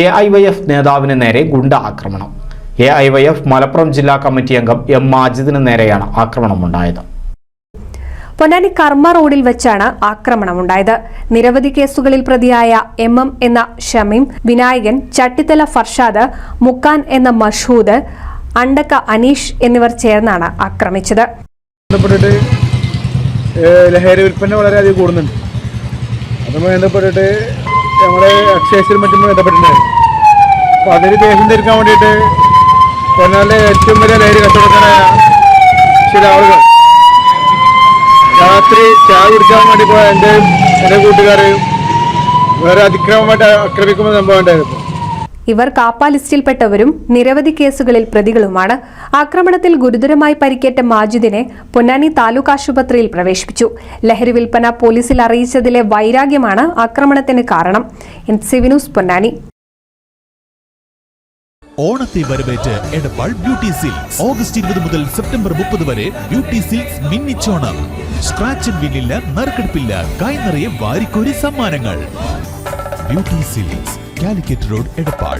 AIYF നേതാവിന് നേരെ ഗുണ്ട ആക്രമണം. AIYF മലപ്പുറം ജില്ലാ കമ്മിറ്റി അംഗം M. മാജിദിന് നേരെയാണ് ആക്രമണമുണ്ടായത്. പൊന്നാനി കർമ്മ റോഡിൽ വെച്ചാണ് ആക്രമണമുണ്ടായത്. നിരവധി കേസുകളിൽ പ്രതിയായ MM എന്ന ഷമീം, വിനായകൻ, ചട്ടിത്തല ഫർഷാദ്, മുക്കാൻ എന്ന മഷൂദ്, അണ്ടക്ക അനീഷ് എന്നിവർ ചേർന്നാണ് ആക്രമിച്ചത്. ലഹരി വിൽപ്പന വളരെയധികം കൂടുന്നുണ്ട്. അതുമായി ബന്ധപ്പെട്ടിട്ട് നമ്മുടെ അക്ഷയസിൽ മറ്റും ബന്ധപ്പെട്ടിട്ടുണ്ടായിരുന്നു. അപ്പോൾ അതിന് ദേഷ്യം തീർക്കാൻ വേണ്ടിയിട്ട് പൊന്നാനിലെ ഏറ്റവും വലിയ ലഹരി കച്ചവടക്കാരായ ചില ആളുകൾ രാത്രി ചായ കുടിക്കാൻ വേണ്ടി പോയ എൻ്റെ കൂട്ടുകാരെയും വേറെ അതിക്രമമായിട്ട് ആക്രമിക്കുന്ന സംഭവം ഉണ്ടായിരുന്നു. ഇവർ കാപ്പ ലിസ്റ്റിൽപ്പെട്ടവരും നിരവധി കേസുകളിൽ പ്രതികളുമാണ്. ആക്രമണത്തിൽ ഗുരുതരമായി പരിക്കേറ്റ മാജിദിനെ പൊന്നാനി താലൂക്ക് ആശുപത്രിയിൽ പ്രവേശിപ്പിച്ചു. ലഹരി വിൽപ്പന പോലീസിൽ അറിയിച്ചതിലെ വൈരാഗ്യമാണ് ആക്രമണത്തിന് കാരണം. NCV news Ponnani. ഓണത്തെ വരവേറ്റ് എടപ്പാൾ ബ്യൂട്ടി സിൽക്സ്. ഓഗസ്റ്റ് 20 മുതൽ സെപ്റ്റംബർ 30 വരെ ബ്യൂട്ടി സിൽക്സ് മിന്നിച്ചോണം. സ്ക്രാച്ച് ആൻഡ് വിന്നില്ല, നറുക്കെടുപ്പില്ല, കൈ നിറയെ വാരിക്കോരി സമ്മാനങ്ങൾ. Beauty silks, Calicut road, Edappal.